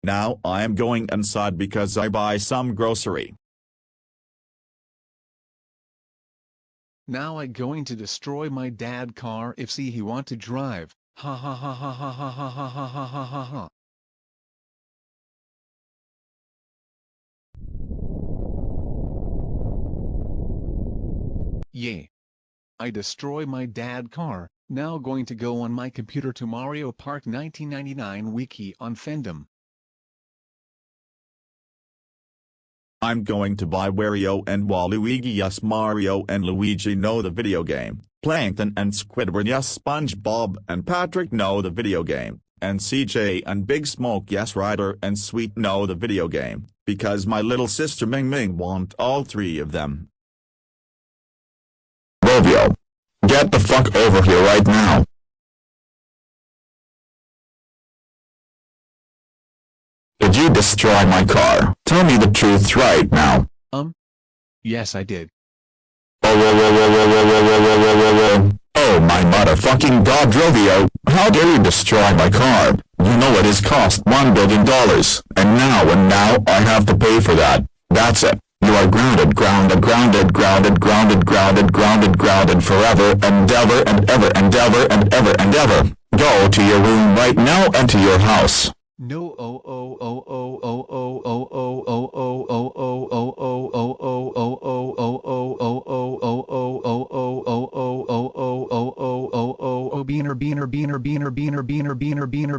Now I am going inside because I buy some grocery. Now I going to destroy my dad car if see he want to drive. Ha ha ha ha ha ha ha ha ha ha ha ha ha. Yay. I destroy my dad car, now going to go on my computer to Mario Park 1999 wiki on Fandom. I'm going to buy Wario and Waluigi. Yes, Mario and Luigi know the video game, Plankton and Squidward yes, SpongeBob and Patrick know the video game, and CJ and Big Smoke yes, Ryder and Sweet know the video game, because my little sister Ming Ming want all three of them. Rovio. Get the fuck over here right now. Did you destroy my car? Tell me the truth right now. Yes I did. Oh my motherfucking god, Rovio, how dare you destroy my car? You know it has cost $1 billion, and now I have to pay for that. That's it. You are grounded forever and ever. Go to your room right now and to your house. No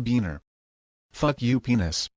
beaner. Fuck you penis.